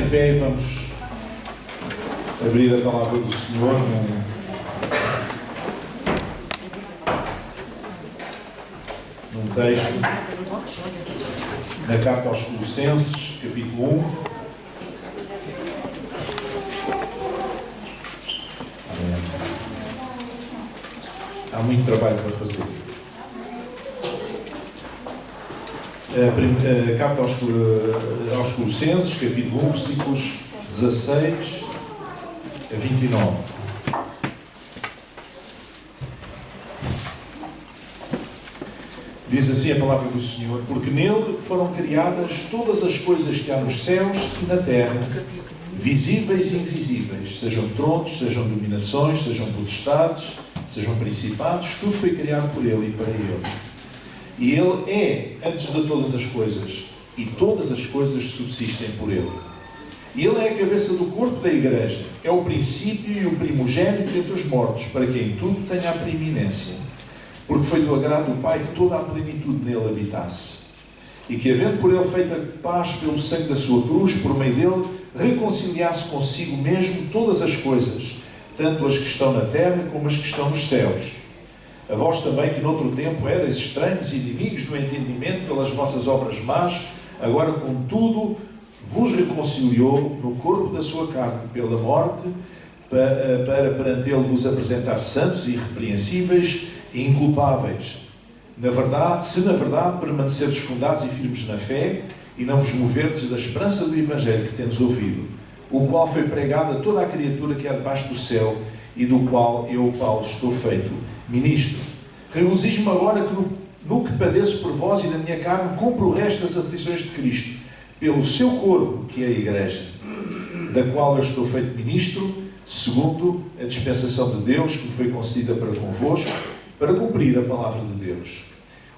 em pé e vamos abrir a palavra do Senhor num texto na carta aos Colossenses, capítulo 1. Há muito trabalho para fazer. A carta aos Colossenses, capítulo 1, versículos 16 a 29. Diz assim a palavra do Senhor: porque nele foram criadas todas as coisas que há nos céus e na terra, visíveis e invisíveis, sejam tronos, sejam dominações, sejam potestades, sejam principados, tudo foi criado por Ele e para Ele. E Ele é antes de todas as coisas, e todas as coisas subsistem por Ele. E Ele é a cabeça do corpo da Igreja, é o princípio e o primogênito entre os mortos, para que em tudo tenha a preeminência. Porque foi do agrado do Pai que toda a plenitude nele habitasse. E que, havendo por Ele feita paz pelo sangue da sua cruz, por meio dele, reconciliasse consigo mesmo todas as coisas, tanto as que estão na terra como as que estão nos céus. A vós também, que noutro tempo erais estranhos e inimigos do entendimento pelas vossas obras más, agora, contudo, vos reconciliou no corpo da sua carne pela morte, para perante Ele vos apresentar santos e irrepreensíveis e inculpáveis. Se na verdade permanecerdes fundados e firmes na fé, e não vos moverdes da esperança do Evangelho que tendes ouvido, o qual foi pregado a toda a criatura que há debaixo do céu, e do qual eu, Paulo, estou feito ministro. Regozijo-me agora que no que padeço por vós e na minha carne, cumpro o resto das aflições de Cristo, pelo seu corpo, que é a Igreja, da qual eu estou feito ministro, segundo a dispensação de Deus, que me foi concedida para convosco, para cumprir a palavra de Deus.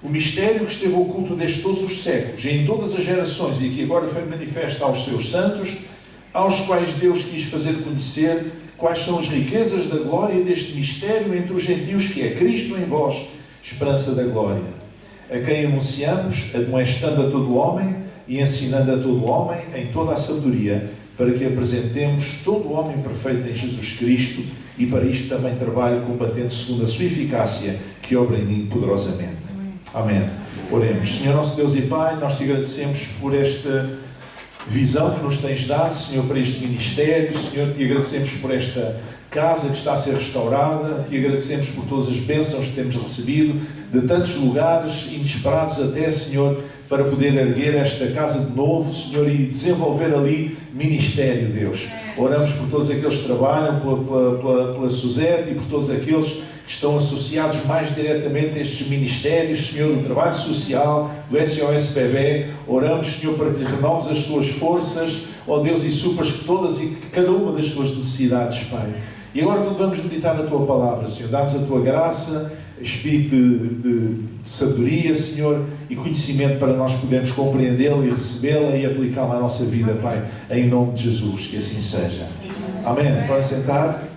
O mistério que esteve oculto desde todos os séculos, e em todas as gerações, e que agora foi manifesto aos seus santos, aos quais Deus quis fazer conhecer quais são as riquezas da glória deste mistério entre os gentios, que é Cristo em vós, esperança da glória, a quem anunciamos, admoestando a todo homem e ensinando a todo homem em toda a sabedoria, para que apresentemos todo o homem perfeito em Jesus Cristo, e para isto também trabalho combatendo segundo a sua eficácia, que obra em mim poderosamente. Amém. Oremos. Senhor nosso Deus e Pai, nós te agradecemos por esta visão que nos tens dado, Senhor, para este ministério. Senhor, te agradecemos por esta casa que está a ser restaurada, te agradecemos por todas as bênçãos que temos recebido, de tantos lugares inesperados até, Senhor, para poder erguer esta casa de novo, Senhor, e desenvolver ali ministério, Deus. Oramos por todos aqueles que trabalham pela Suzete e por todos aqueles que estão associados mais diretamente a estes ministérios, Senhor, do trabalho social, do SOS-PB. Oramos, Senhor, para que renoves as suas forças, ó Deus, e supras todas e cada uma das suas necessidades, Pai. E agora, quando vamos meditar na Tua Palavra, Senhor, dá-nos a Tua graça, espírito de sabedoria, Senhor, e conhecimento para nós podermos compreendê-la e recebê-la e aplicá-la à nossa vida, Pai, em nome de Jesus, que assim seja. Amém. Podem sentar.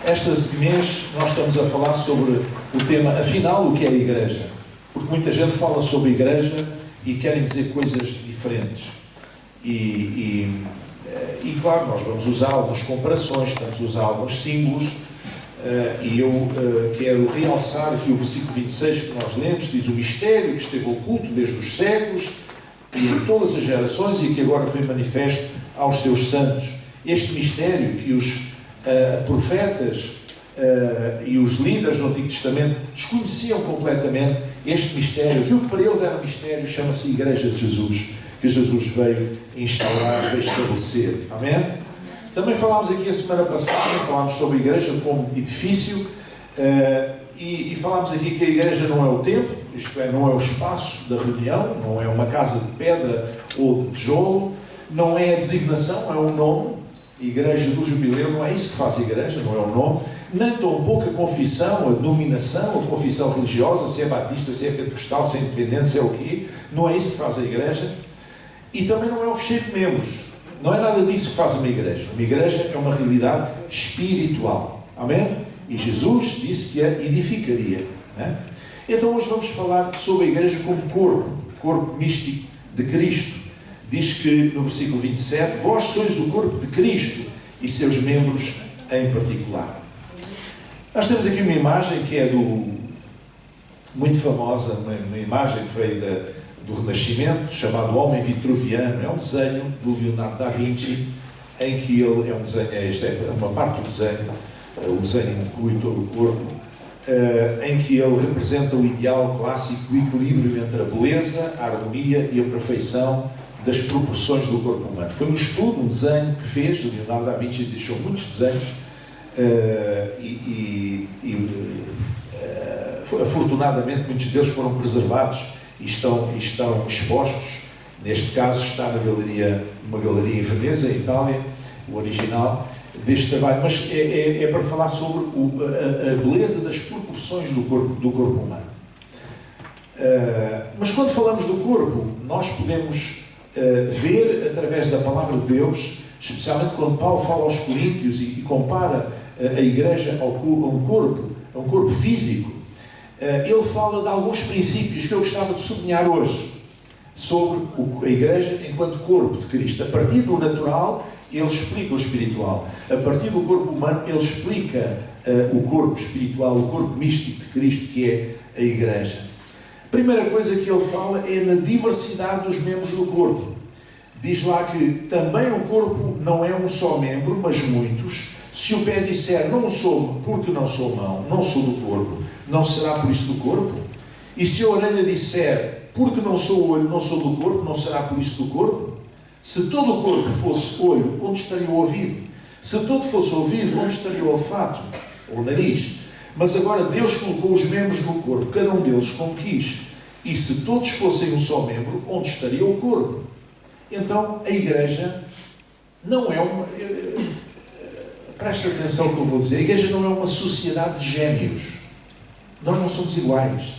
Este mês nós estamos a falar sobre o tema, afinal, o que é a Igreja. Porque muita gente fala sobre a Igreja e querem dizer coisas diferentes. E claro, nós vamos usar algumas comparações, estamos a usar alguns símbolos, e eu quero realçar aqui o versículo 26 que nós lemos, diz: o mistério que esteve oculto desde os séculos e em todas as gerações e que agora foi manifesto aos seus santos. Este mistério que os profetas e os líderes do Antigo Testamento desconheciam completamente, este mistério, aquilo que para eles era mistério, chama-se Igreja de Jesus, que Jesus veio instaurar, veio estabelecer. Amém? Também falámos aqui a semana passada, falámos sobre a Igreja como edifício, e falámos aqui que a Igreja não é o templo, isto é, não é o espaço da reunião, não é uma casa de pedra ou de tijolo, não é a designação, é o nome. Igreja do Jubileu, não é isso que faz a Igreja, não é o nome, nem tampouco a confissão, a denominação, a confissão religiosa, se é batista, se é pentecostal, se é independente, se é o quê, não é isso que faz a Igreja, e também não é o fecheiro de membros, não é nada disso que faz uma Igreja. Uma Igreja é uma realidade espiritual, amém? E Jesus disse que a edificaria, né? Então hoje vamos falar sobre a Igreja como corpo místico de Cristo, diz que, no versículo 27, vós sois o corpo de Cristo e seus membros em particular. Nós temos aqui uma imagem que é muito famosa, uma imagem que veio do Renascimento, chamado Homem Vitruviano. É um desenho do Leonardo da Vinci, em que ele é um desenho, esta é uma parte do desenho, o desenho inclui todo o corpo, em que ele representa o ideal clássico do equilíbrio entre a beleza, a harmonia e a perfeição das proporções do corpo humano. Foi um estudo, um desenho que fez, o Leonardo da Vinci deixou muitos desenhos afortunadamente muitos deles foram preservados e estão expostos. Neste caso está numa galeria em Veneza, em Itália, o original deste trabalho, mas é para falar sobre a beleza das proporções do corpo humano. Mas quando falamos do corpo, nós podemos ver através da palavra de Deus, especialmente quando Paulo fala aos Coríntios e compara a igreja a um corpo físico, ele fala de alguns princípios que eu gostava de sublinhar hoje sobre a igreja enquanto corpo de Cristo. A partir do natural, ele explica o espiritual. A partir do corpo humano, ele explica o corpo espiritual, o corpo místico de Cristo, que é a igreja. A primeira coisa que ele fala é na diversidade dos membros do corpo. Diz lá que também o corpo não é um só membro, mas muitos. Se o pé disser, não sou porque não sou mão, não sou do corpo, não será por isso do corpo? E se a orelha disser, porque não sou olho, não sou do corpo, não será por isso do corpo? Se todo o corpo fosse olho, onde estaria o ouvido? Se todo fosse ouvido, onde estaria o olfato? Ou o nariz? Mas agora Deus colocou os membros no corpo, cada um deles como quis. E se todos fossem um só membro, onde estaria o corpo? Então, a igreja não é uma... Presta atenção no que eu vou dizer. A igreja não é uma sociedade de gêmeos. Nós não somos iguais.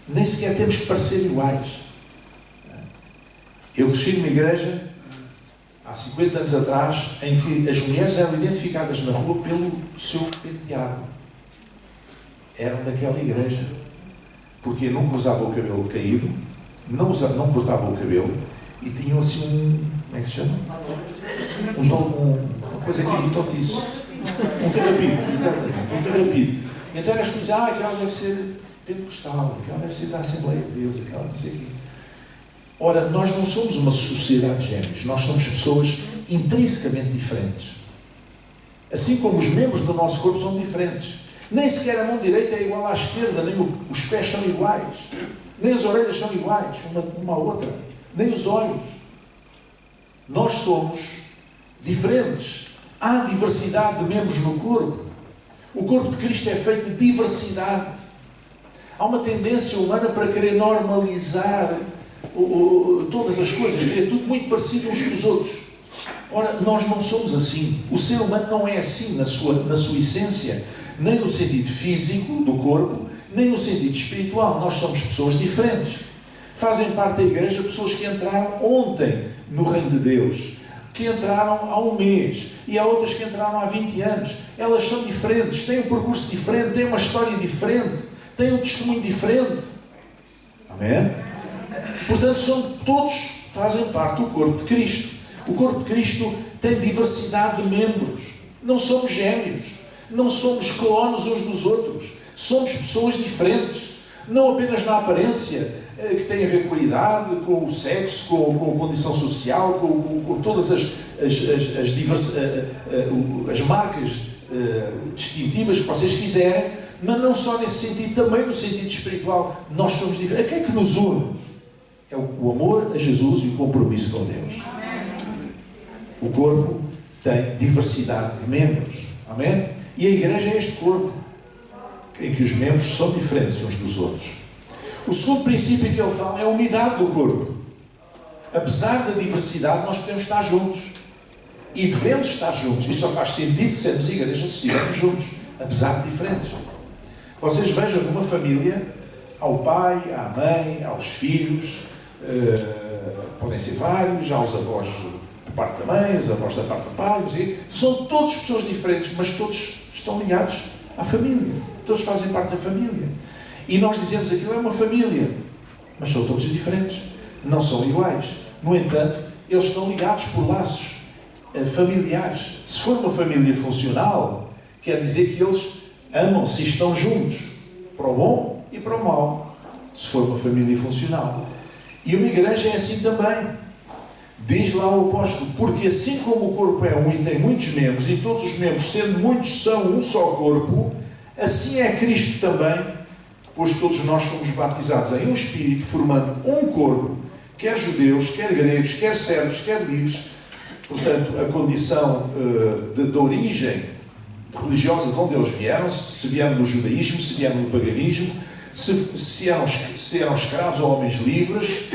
Nem sequer temos que parecer iguais. Eu cresci numa igreja, há 50 anos atrás, em que as mulheres eram identificadas na rua pelo seu penteado. Eram daquela igreja. Porque nunca usavam o cabelo caído, não cortavam o cabelo, e tinham assim como é que se chama? Uma coisa que irritou isso. Um carrapido, exatamente, um carrapido. Então eras coisas, aquela deve ser pentecostal, aquela deve ser da Assembleia de Deus, aquela não sei o quê. Ora, nós não somos uma sociedade de gêmeos, nós somos pessoas intrinsecamente diferentes. Assim como os membros do nosso corpo são diferentes. Nem sequer a mão direita é igual à esquerda, nem os pés são iguais, nem as orelhas são iguais, uma à outra, nem os olhos. Nós somos diferentes. Há diversidade de membros no corpo. O corpo de Cristo é feito de diversidade. Há uma tendência humana para querer normalizar todas as coisas. É tudo muito parecido uns com os outros. Ora, nós não somos assim. O ser humano não é assim na sua essência. Nem no sentido físico do corpo, nem no sentido espiritual. Nós somos pessoas diferentes. Fazem parte da igreja pessoas que entraram ontem no reino de Deus, que entraram há um mês, e há outras que entraram há 20 anos. Elas são diferentes, têm um percurso diferente, têm uma história diferente, têm um testemunho diferente. Amém? Portanto, todos fazem parte do corpo de Cristo. O corpo de Cristo tem diversidade de membros. Não somos gêmeos. Não somos clones uns dos outros. Somos pessoas diferentes. Não apenas na aparência, que tem a ver com a idade, com o sexo, com a condição social, com todas as marcas distintivas que vocês quiserem, mas não só nesse sentido, também no sentido espiritual. Nós somos diferentes. O que é que nos une? É o amor a Jesus e o compromisso com Deus. O corpo tem diversidade de membros. Amém? E a igreja é este corpo, em que os membros são diferentes uns dos outros. O segundo princípio que ele fala é a unidade do corpo. Apesar da diversidade, nós podemos estar juntos. E devemos estar juntos. E só faz sentido sermos igreja se estivermos juntos, apesar de diferentes. Vocês vejam numa família, ao pai, à mãe, aos filhos, podem ser vários, aos avós da parte da mãe, os avós da parte do pai, são todas pessoas diferentes, mas todos estão ligados à família. Todos fazem parte da família. E nós dizemos aquilo é uma família, mas são todos diferentes. Não são iguais. No entanto, eles estão ligados por laços familiares. Se for uma família funcional, quer dizer que eles amam-se e estão juntos, para o bom e para o mau, se for uma família funcional. E uma igreja é assim também. Diz lá o apóstolo, porque assim como o corpo é um e tem muitos membros, e todos os membros, sendo muitos, são um só corpo, assim é Cristo também, pois todos nós somos batizados em um Espírito, formando um corpo, quer judeus, quer gregos, quer servos, quer livres. Portanto, a condição de origem religiosa de onde eles vieram, se vieram do judaísmo, se vieram do paganismo, se eram escravos ou homens livres,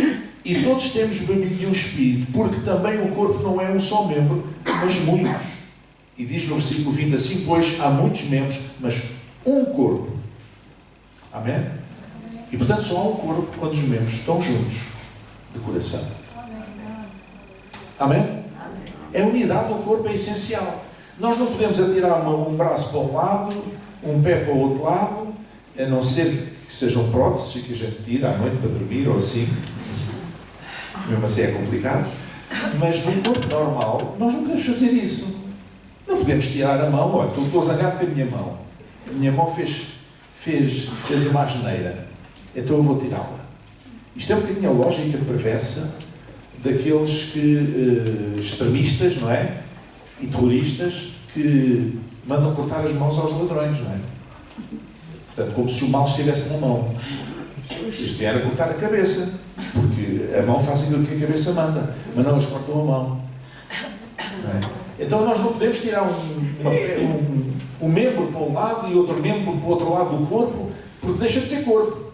e todos temos bebido de um Espírito, porque também o corpo não é um só membro, mas muitos. E diz no versículo 20 assim, pois há muitos membros, mas um corpo. Amém? E portanto só há um corpo quando os membros estão juntos, de coração. Amém? A unidade do corpo é essencial. Nós não podemos atirar um braço para um lado, um pé para o outro lado, a não ser que sejam próteses que a gente tira à noite para dormir ou assim. Mesmo assim é complicado. Mas num corpo normal, nós não podemos fazer isso. Não podemos tirar a mão. Olha, estou zangado com a minha mão. A minha mão fez uma asneira. Então eu vou tirá-la. Isto é um bocadinho a lógica perversa daqueles que, extremistas, não é? E terroristas que mandam cortar as mãos aos ladrões, não é? Portanto, como se o mal estivesse na mão. Isto vier a cortar a cabeça, porque a mão faz aquilo que a cabeça manda, mas não eles cortam a mão. Não é? Então nós não podemos tirar um membro para um lado e outro membro para o outro lado do corpo, porque deixa de ser corpo.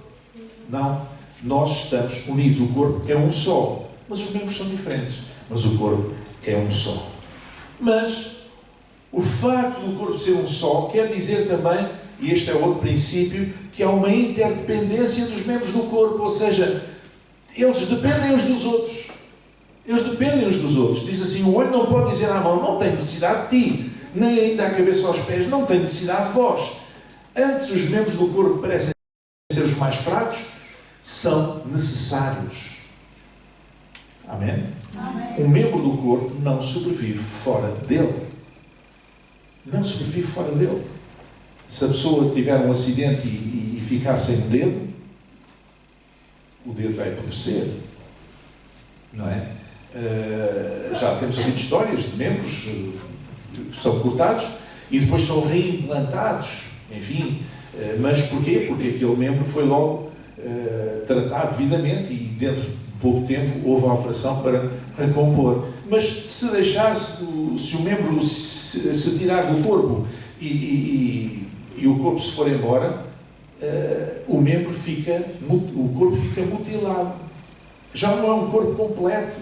Não. Nós estamos unidos. O corpo é um só. Mas os membros são diferentes. Mas o corpo é um só. Mas o facto do corpo ser um só quer dizer também, e este é outro princípio, que há uma interdependência dos membros do corpo. Ou seja, eles dependem uns dos outros. Eles dependem uns dos outros. Diz assim, o olho não pode dizer à mão, não tem necessidade de ti. Nem ainda a cabeça aos pés, não tem necessidade de vós. Antes, os membros do corpo parecem ser os mais fracos, são necessários. Amém? Amém? Um membro do corpo não sobrevive fora dele. Não sobrevive fora dele. Se a pessoa tiver um acidente e ficar sem o dedo vai apodrecer. Não é? Já temos ouvido histórias de membros que são cortados e depois são reimplantados. Enfim, mas porquê? Porque aquele membro foi logo tratado devidamente e dentro de pouco tempo houve a operação para recompor. Mas se deixar-se, se o membro se tirar do corpo e o corpo se for embora, o corpo fica mutilado. Já não é um corpo completo.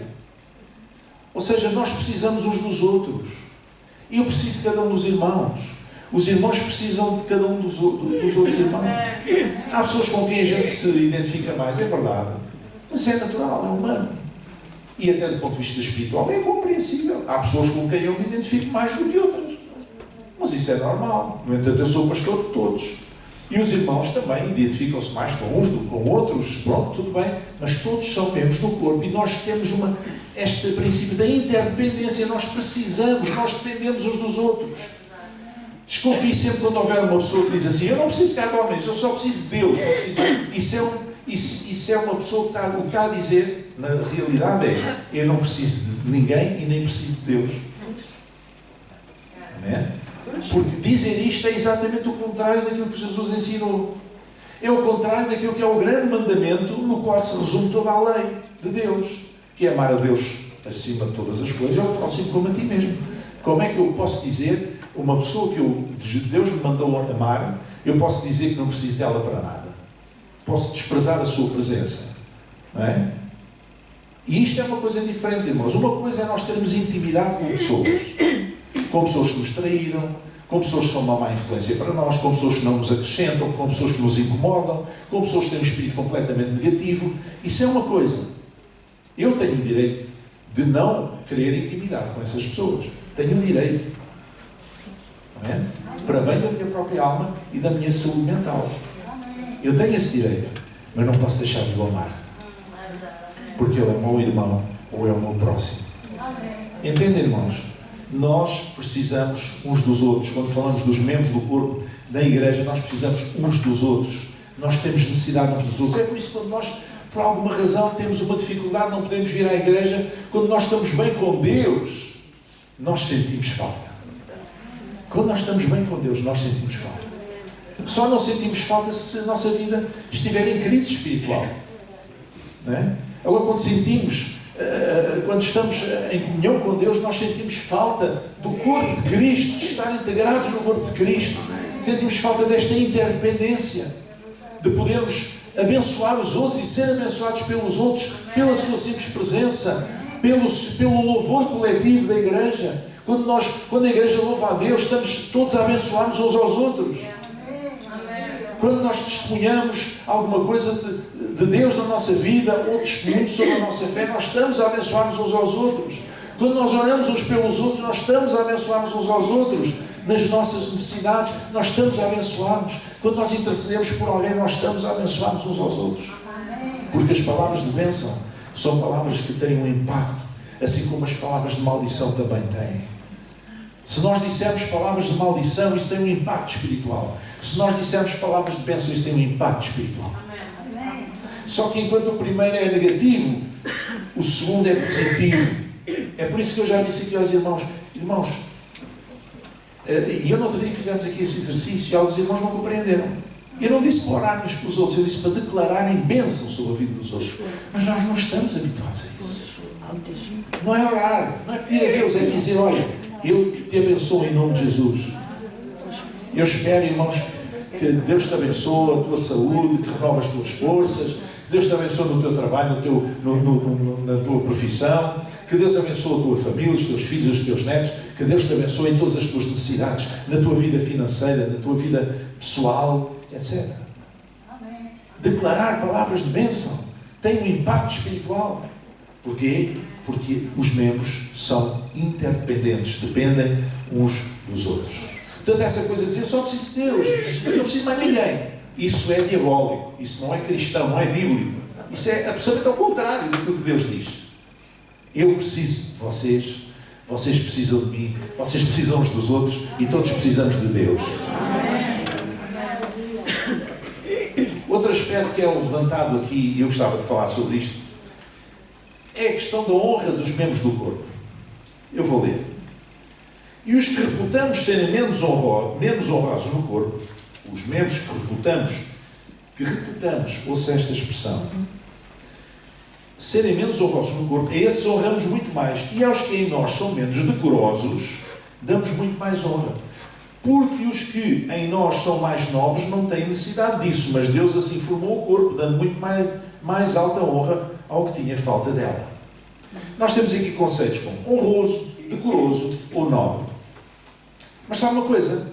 Ou seja, nós precisamos uns dos outros. Eu preciso de cada um dos irmãos. Os irmãos precisam de cada um dos outros irmãos. Há pessoas com quem a gente se identifica mais, é verdade. Mas é natural, é humano. E até do ponto de vista espiritual é compreensível. Há pessoas com quem eu me identifico mais do que outras. Mas isso é normal. No entanto, eu sou pastor de todos. E os irmãos também identificam-se mais com uns do que com outros. Pronto, tudo bem. Mas todos são membros do corpo. E nós temos este princípio da interdependência. Nós precisamos, nós dependemos uns dos outros. Desconfie sempre quando houver uma pessoa que diz assim, eu não preciso de homens, eu só preciso de Deus. Isso é uma pessoa que o que está a dizer, na realidade é, eu não preciso de ninguém e nem preciso de Deus. Amém? Porque dizer isto é exatamente o contrário daquilo que Jesus ensinou. É o contrário daquilo que é o grande mandamento no qual se resume toda a lei de Deus, que é amar a Deus acima de todas as coisas, é o próximo como a ti mesmo. Como é que eu posso dizer, uma pessoa que Deus me mandou amar, eu posso dizer que não preciso dela para nada? Posso desprezar a sua presença? Não é? E isto é uma coisa diferente, irmãos. Uma coisa é nós termos intimidade com pessoas que nos traíram, com pessoas que são uma má influência para nós, com pessoas que não nos acrescentam, com pessoas que nos incomodam, com pessoas que têm um espírito completamente negativo. Isso é uma coisa. Eu tenho o direito de não querer intimidade com essas pessoas. Tenho o direito. Amém? Para bem da minha própria alma e da minha saúde mental. Eu tenho esse direito, mas não posso deixar de o amar. Porque ele é meu irmão, ou é o meu próximo? Entendem, irmãos? Nós precisamos uns dos outros. Quando falamos dos membros do corpo da igreja, nós precisamos uns dos outros. Nós temos necessidade uns dos outros. É por isso que quando nós, por alguma razão, temos uma dificuldade, não podemos vir à igreja, quando nós estamos bem com Deus, nós sentimos falta. Quando nós estamos bem com Deus, nós sentimos falta. Só não sentimos falta se a nossa vida estiver em crise espiritual. Não é? Agora, quando estamos em comunhão com Deus, nós sentimos falta do corpo de Cristo, de estar integrados no corpo de Cristo. Sentimos falta desta interdependência, de podermos abençoar os outros e ser abençoados pelos outros, pela sua simples presença, pelo louvor coletivo da igreja. Quando a igreja louva a Deus, estamos todos a abençoar-nos uns aos outros. Quando nós testemunhamos alguma coisa de Deus na nossa vida, ou testemunhos sobre a nossa fé, nós estamos a abençoar-nos uns aos outros. Quando nós oramos uns pelos outros, nós estamos a abençoar-nos uns aos outros. Nas nossas necessidades, nós estamos a abençoar-nos. Quando nós intercedemos por alguém, nós estamos a abençoar-nos uns aos outros. Porque as palavras de bênção são palavras que têm um impacto, assim como as palavras de maldição também têm. Se nós dissermos palavras de maldição, isso tem um impacto espiritual. Se nós dissermos palavras de bênção, isso tem um impacto espiritual. Só que enquanto o primeiro é negativo, o segundo é positivo. É por isso que eu já disse aqui aos irmãos, e eu no outro dia fizemos aqui esse exercício e alguns irmãos não compreenderam. Eu não disse para orarem uns pelos outros, eu disse para declararem bênção sobre a vida dos outros. Mas nós não estamos habituados a isso. Não é orar, não é pedir a Deus, é dizer, olha, eu te abençoo em nome de Jesus. Eu espero, irmãos, que Deus te abençoe a tua saúde, que renova as tuas forças, que Deus te abençoe no teu trabalho, na tua profissão, que Deus abençoe a tua família, os teus filhos, os teus netos, que Deus te abençoe em todas as tuas necessidades, na tua vida financeira, na tua vida pessoal, etc. Declarar palavras de bênção tem um impacto espiritual. Porquê? Porque os membros são interdependentes, dependem uns dos outros. Portanto, essa coisa de dizer, eu só preciso de Deus, eu não preciso de mais ninguém. Isso é diabólico, isso não é cristão, não é bíblico. Isso é absolutamente ao contrário daquilo que Deus diz. Eu preciso de vocês, vocês precisam de mim, vocês precisam uns dos outros e todos precisamos de Deus. Outro aspecto que é levantado aqui, e eu gostava de falar sobre isto, é a questão da honra dos membros do corpo. Eu vou ler. E os que reputamos serem menos honrosos no corpo, os membros que reputamos, ouça esta expressão, serem menos honrosos no corpo, a esses honramos muito mais. E aos que em nós são menos decorosos, damos muito mais honra. Porque os que em nós são mais nobres não têm necessidade disso, mas Deus assim formou o corpo, dando muito mais alta honra ao que tinha falta dela. Nós temos aqui conceitos como honroso, decoroso ou nobre. Mas sabe uma coisa?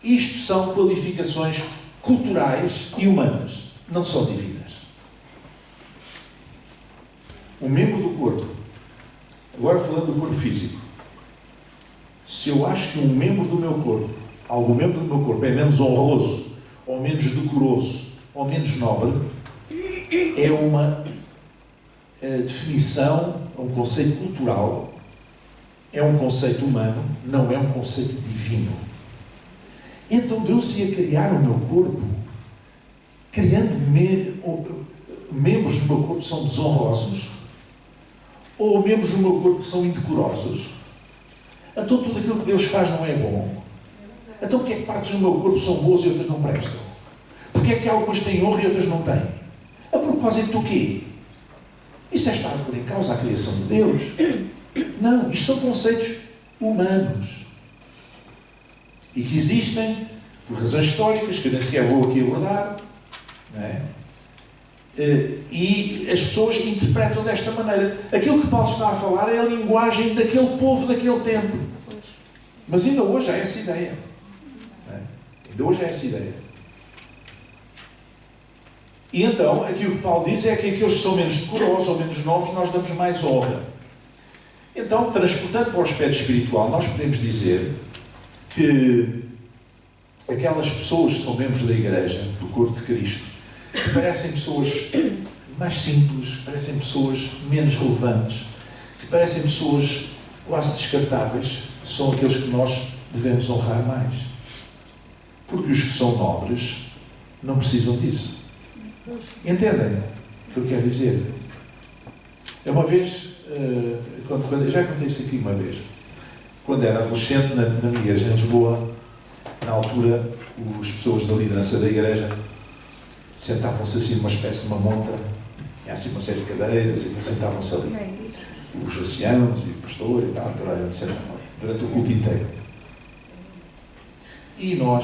Isto são qualificações culturais e humanas, não são divinas. Um membro do corpo, agora falando do corpo físico, se eu acho que um membro do meu corpo, algum membro do meu corpo é menos honroso, ou menos decoroso, ou menos nobre, é uma definição, é um conceito cultural, é um conceito humano, não é um conceito divino. Então Deus ia criar o meu corpo, criando membros do meu corpo que são desonrosos, ou membros do meu corpo que são indecorosos. Então tudo aquilo que Deus faz não é bom. Então porque é que partes do meu corpo são boas e outras não prestam? Porque é que algumas têm honra e outras não têm? A propósito do quê? Isso é estar a pôr em causa a criação de Deus? Não, isto são conceitos humanos. E que existem por razões históricas, que eu nem sequer vou aqui abordar, não é? E as pessoas interpretam desta maneira. Aquilo que Paulo está a falar é a linguagem daquele povo daquele tempo. Mas ainda hoje há essa ideia. Não é? Ainda hoje há essa ideia. E então, aquilo que Paulo diz é que aqueles que são menos decorosos ou menos nobres, nós damos mais honra. Então, transportando para o aspecto espiritual, nós podemos dizer que aquelas pessoas que são membros da Igreja, do corpo de Cristo, que parecem pessoas mais simples, parecem pessoas menos relevantes, que parecem pessoas quase descartáveis, são aqueles que nós devemos honrar mais. Porque os que são nobres não precisam disso. Entendem o que eu quero dizer? É uma vez, eu já contei isso aqui uma vez, quando era adolescente na minha igreja em Lisboa, na altura, as pessoas da liderança da igreja sentavam-se assim numa espécie de uma monta, tinha assim uma série de cadeiras, e sentavam-se ali. Os anciãos e o pastor e tal, toda a gente sentava ali, durante o culto inteiro. E eu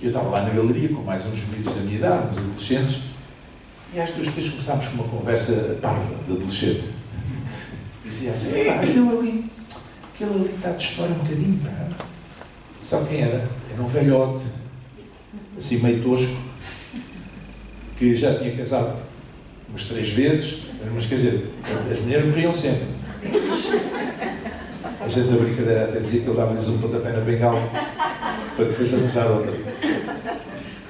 estava lá na galeria com mais uns miúdos da minha idade, uns adolescentes, e às duas vezes começámos com uma conversa parva de adolescente. Dizia assim, aquele ali está de história um bocadinho, pá. Sabe quem era? Era um velhote, assim meio tosco, que já tinha casado umas 3 vezes, mas quer dizer, as mulheres morriam sempre. A gente da brincadeira até dizia que ele dava-lhes um pontapé na bengala para depois arranjar outra.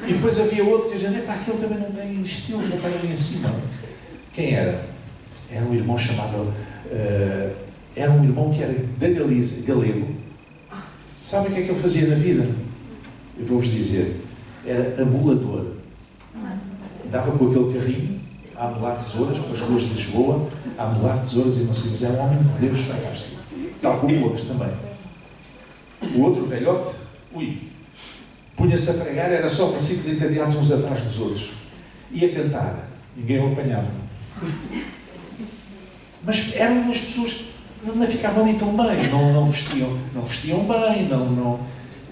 E depois havia outro que a gente, aquele também não tem estilo, não vai ali em cima. Quem era? Era um irmão chamado... era um irmão que era da Galiza, galego. Sabem o que é que ele fazia na vida? Eu vou-vos dizer. Era amulador. Andava com aquele carrinho a amular tesouras pelas ruas de Lisboa, a amular tesouras e não sei, mas era um homem de Deus fantástico. Tal como o outro também. O outro velhote, punha-se a pregar, era só versículos encadeados uns atrás dos outros. Ia cantar. Ninguém o apanhava. Mas eram umas pessoas que não ficavam ali tão bem, não vestiam bem,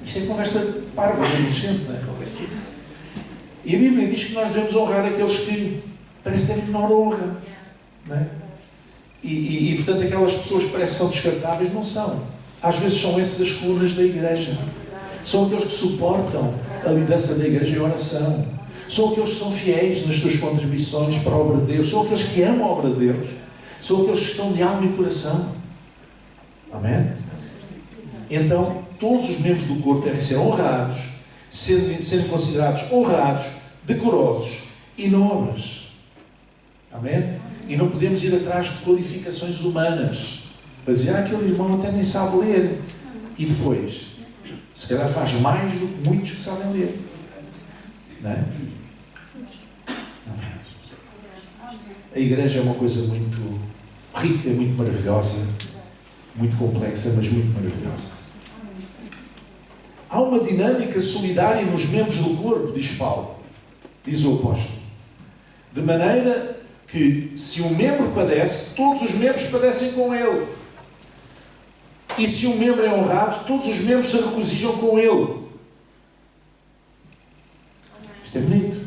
Isto é conversa parva, adolescente, não é? E a Bíblia diz que nós devemos honrar aqueles que parecem ter menor honra, não é? E portanto, aquelas pessoas que parecem que são descartáveis, não são. Às vezes são essas as colunas da igreja. São aqueles que suportam a liderança da igreja em oração. São aqueles que são fiéis nas suas contribuições para a obra de Deus. São aqueles que amam a obra de Deus. São aqueles que estão de alma e coração. Amém? Então, todos os membros do corpo devem ser honrados, sendo considerados honrados, decorosos e nobres. Amém? E não podemos ir atrás de qualificações humanas para dizer, aquele irmão até nem sabe ler. E depois, se calhar faz mais do que muitos que sabem ler. Não é? Amém. A igreja é uma coisa muito rica, muito maravilhosa, muito complexa, mas muito maravilhosa. Há uma dinâmica solidária nos membros do corpo, diz Paulo, diz o apóstolo. De maneira que, se um membro padece, todos os membros padecem com ele. E se um membro é honrado, todos os membros se regozijam com ele. Isto é bonito.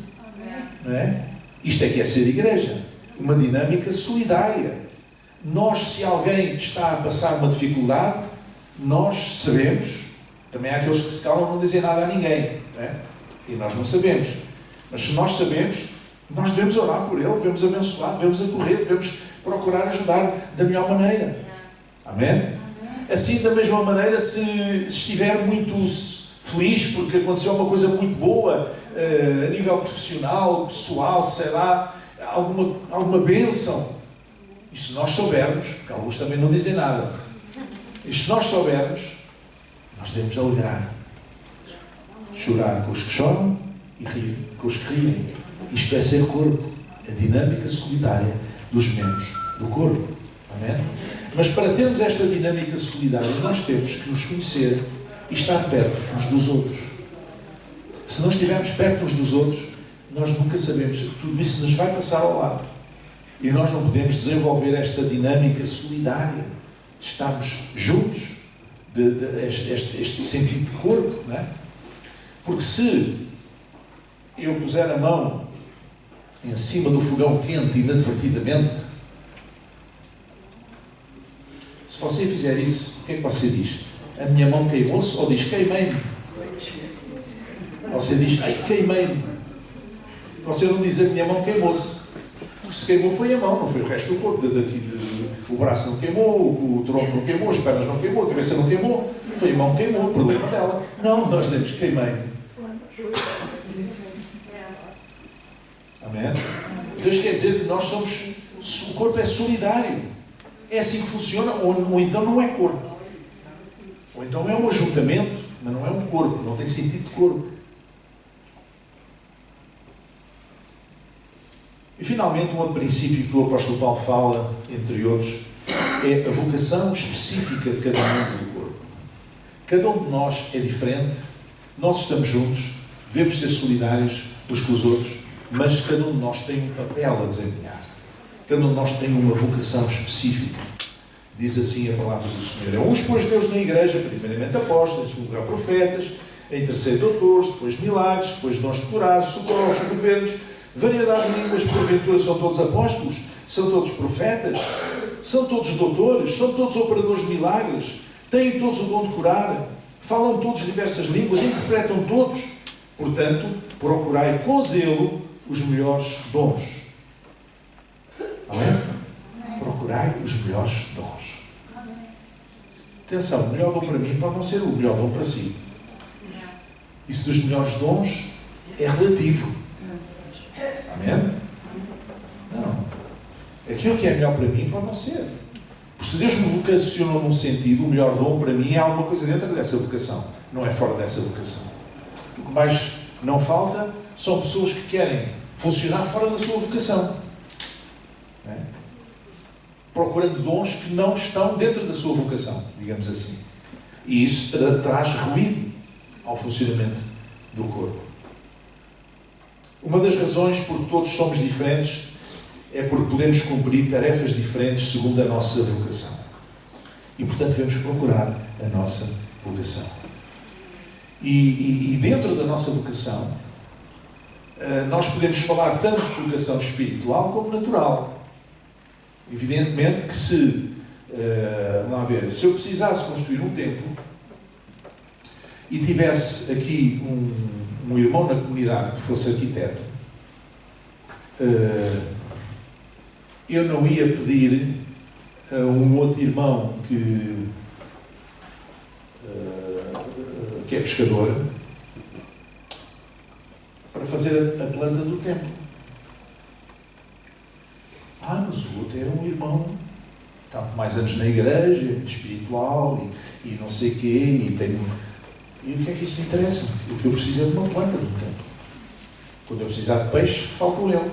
Não é? Isto é que é ser igreja. Uma dinâmica solidária. Nós, se alguém está a passar uma dificuldade, nós sabemos. Também há aqueles que se calam não dizem nada a ninguém. Não é? E nós não sabemos. Mas se nós sabemos, nós devemos orar por ele, devemos abençoar, devemos acorrer, devemos procurar ajudar da melhor maneira. Amém? Assim, da mesma maneira, se estiver muito feliz porque aconteceu uma coisa muito boa, a nível profissional, pessoal, sei lá, alguma bênção, e se nós soubermos, porque alguns também não dizem nada, e se nós soubermos, nós devemos alegrar, chorar com os que choram e rir com os que riem. Isto é ser corpo, a dinâmica solidária dos membros do corpo. Amém? Mas para termos esta dinâmica solidária, nós temos que nos conhecer e estar perto uns dos outros. Se não estivermos perto uns dos outros, nós nunca sabemos. Tudo isso nos vai passar ao lado. E nós não podemos desenvolver esta dinâmica solidária de estarmos juntos, este sentido de corpo. Não é? Porque se eu puser a mão em cima do fogão quente inadvertidamente, se você fizer isso, o que é que você diz? A minha mão queimou-se? Ou diz, queimei-me? Você diz, ai, queimei-me. Você não diz, a minha mão queimou-se. O que se queimou foi a mão, não foi o resto do corpo. O braço não queimou, o tronco não queimou, as pernas não queimou, a cabeça não queimou. Foi a mão que queimou, o problema dela. Não, nós dizemos, queimei-me. Amém? Deus quer dizer que nós somos, o corpo é solidário. É assim que funciona, ou então não é corpo. Ou então é um ajuntamento, mas não é um corpo, não tem sentido de corpo. E finalmente, um outro princípio que o apóstolo Paulo fala, entre outros, é a vocação específica de cada membro do corpo. Cada um de nós é diferente, nós estamos juntos, devemos ser solidários uns com os outros, mas cada um de nós tem um papel a desempenhar. Cada um de nós tem uma vocação específica. Diz assim a palavra do Senhor. É uns, pois, Deus na igreja, primeiramente apóstolos, em segundo lugar profetas, em terceiro doutores, depois milagres, depois dons de curar, socorro aos governos, variedade de línguas, porventura são todos apóstolos, são todos profetas, são todos doutores, são todos operadores de milagres, têm todos o dom de curar, falam todos diversas línguas, interpretam todos. Portanto, procurai com zelo os melhores dons. Amém? Procurai os melhores dons. Atenção, o melhor dom para mim pode não ser o melhor dom para si. Isso dos melhores dons é relativo. Amém? Não. Aquilo que é melhor para mim pode não ser. Porque se Deus me vocacionou num sentido, o melhor dom para mim é alguma coisa dentro dessa vocação. Não é fora dessa vocação. O que mais não falta são pessoas que querem funcionar fora da sua vocação. Não é? Procurando dons que não estão dentro da sua vocação, digamos assim. E isso traz ruído ao funcionamento do corpo. Uma das razões por que todos somos diferentes é porque podemos cumprir tarefas diferentes segundo a nossa vocação. E, portanto, devemos procurar a nossa vocação. E dentro da nossa vocação, nós podemos falar tanto de vocação espiritual como natural. Evidentemente que se eu precisasse construir um templo e tivesse aqui um irmão na comunidade que fosse arquiteto, eu não ia pedir a um outro irmão que é pescador para fazer a planta do templo. Mas o outro era um irmão, está mais anos na igreja, é muito espiritual e não sei o quê, e o que é que isso me interessa? O que eu preciso é de uma planta do templo. Quando eu precisar de peixe, falo com ele.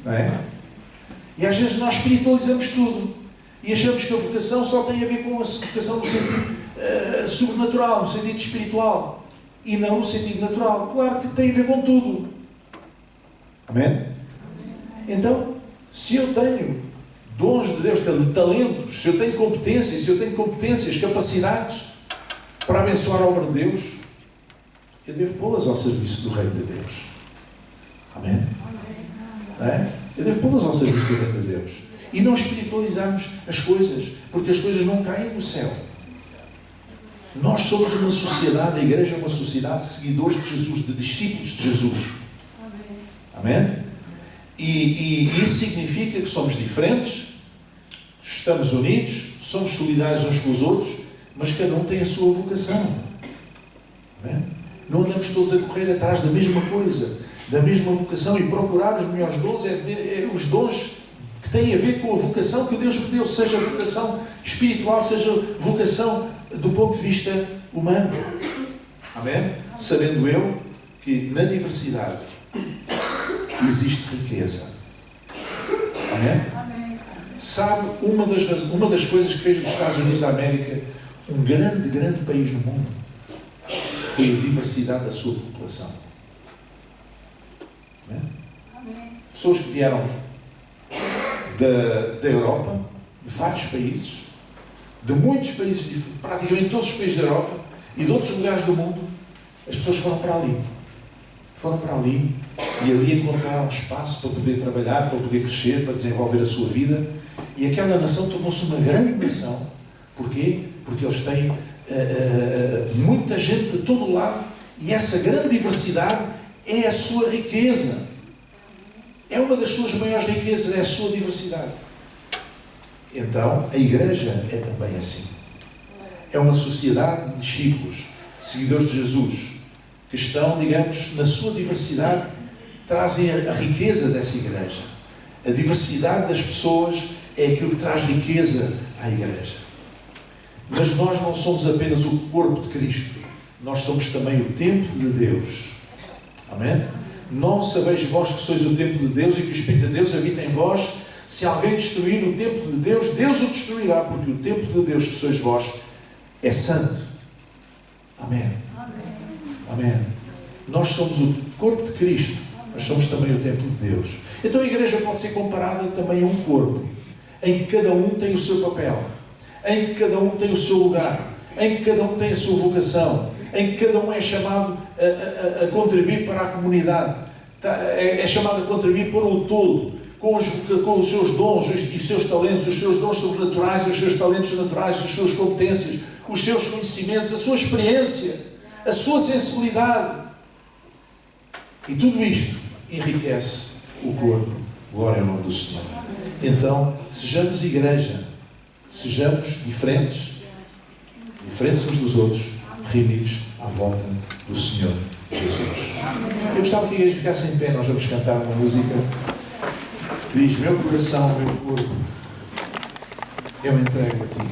Não é? E às vezes nós espiritualizamos tudo. E achamos que a vocação só tem a ver com a vocação no sentido sobrenatural, no sentido espiritual. E não no sentido natural. Claro que tem a ver com tudo. Amém? Então, se eu tenho dons de Deus, talentos, se eu tenho competências, capacidades para abençoar a obra de Deus, eu devo pô-las ao serviço do Reino de Deus. Amém? É? Eu devo pô-las ao serviço do Reino de Deus. E não espiritualizarmos as coisas, porque as coisas não caem do céu. Nós somos uma sociedade, a igreja é uma sociedade de seguidores de Jesus, de discípulos de Jesus. Amém? E isso significa que somos diferentes, estamos unidos, somos solidários uns com os outros, mas cada um tem a sua vocação. Amém? Não andamos todos a correr atrás da mesma coisa, da mesma vocação, e procurar os melhores dons, os dons que têm a ver com a vocação que Deus me deu, seja vocação espiritual, seja vocação do ponto de vista humano. Amém? Sabendo eu que na diversidade existe riqueza. Amém? Amém. Sabe, uma das coisas que fez dos Estados Unidos da América um grande país no mundo foi a diversidade da sua população. Amém? Amém. Pessoas que vieram da Europa, de vários países, de muitos países, praticamente todos os países da Europa e de outros lugares do mundo, as pessoas foram para ali. Foram para ali e ali encontraram espaço para poder trabalhar, para poder crescer, para desenvolver a sua vida. E aquela nação tornou-se uma grande nação. Porquê? Porque eles têm muita gente de todo o lado e essa grande diversidade é a sua riqueza. É uma das suas maiores riquezas, é a sua diversidade. Então, a igreja é também assim. É uma sociedade de discípulos, de seguidores de Jesus, que estão, digamos, na sua diversidade, trazem a riqueza dessa igreja. A diversidade das pessoas é aquilo que traz riqueza à igreja. Mas nós não somos apenas o corpo de Cristo. Nós somos também o templo de Deus. Amém? Não sabeis vós que sois o templo de Deus e que o Espírito de Deus habita em vós? Se alguém destruir o templo de Deus, Deus o destruirá, porque o templo de Deus que sois vós é santo. Amém. Amém. Nós somos o corpo de Cristo, mas somos também o templo de Deus. Então a igreja pode ser comparada também a um corpo, em que cada um tem o seu papel, em que cada um tem o seu lugar, em que cada um tem a sua vocação, em que cada um é chamado a contribuir para a comunidade, é chamado a contribuir para o todo, com os seus dons e os seus talentos, os seus dons sobrenaturais, os seus talentos naturais, as suas competências, os seus conhecimentos, a sua experiência, a sua sensibilidade. E tudo isto enriquece o corpo. Glória ao nome do Senhor. Então, sejamos igreja, sejamos diferentes uns dos outros, reunidos à volta do Senhor Jesus. Eu gostava que a igreja ficasse em pé. Nós vamos cantar uma música que diz: meu coração, meu corpo, eu entrego a ti.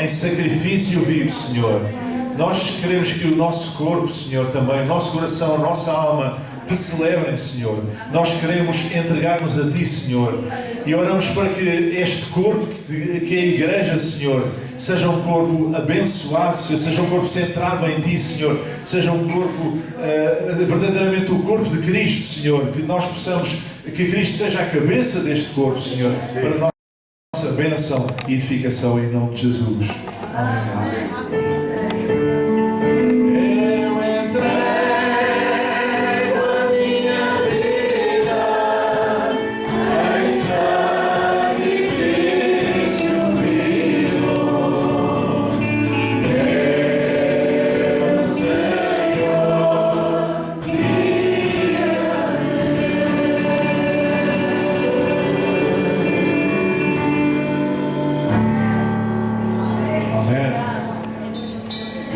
em sacrifício vivo, Senhor. Nós queremos que o nosso corpo, Senhor, também, o nosso coração, a nossa alma, te celebrem, Senhor. Nós queremos entregar-nos a Ti, Senhor. E oramos para que este corpo, que é a Igreja, Senhor, seja um corpo abençoado, Senhor, seja um corpo centrado em Ti, Senhor. Seja um corpo, verdadeiramente o corpo de Cristo, Senhor. Que nós possamos, que Cristo seja a cabeça deste corpo, Senhor. Para a nossa bênção e edificação em nome de Jesus. Amém.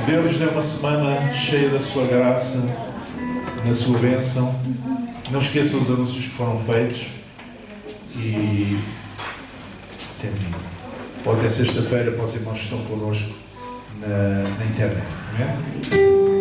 Deus deu uma semana cheia da sua graça, da sua bênção. Não esqueçam os anúncios que foram feitos e ou até sexta-feira para os irmãos que estão connosco na internet. Amém?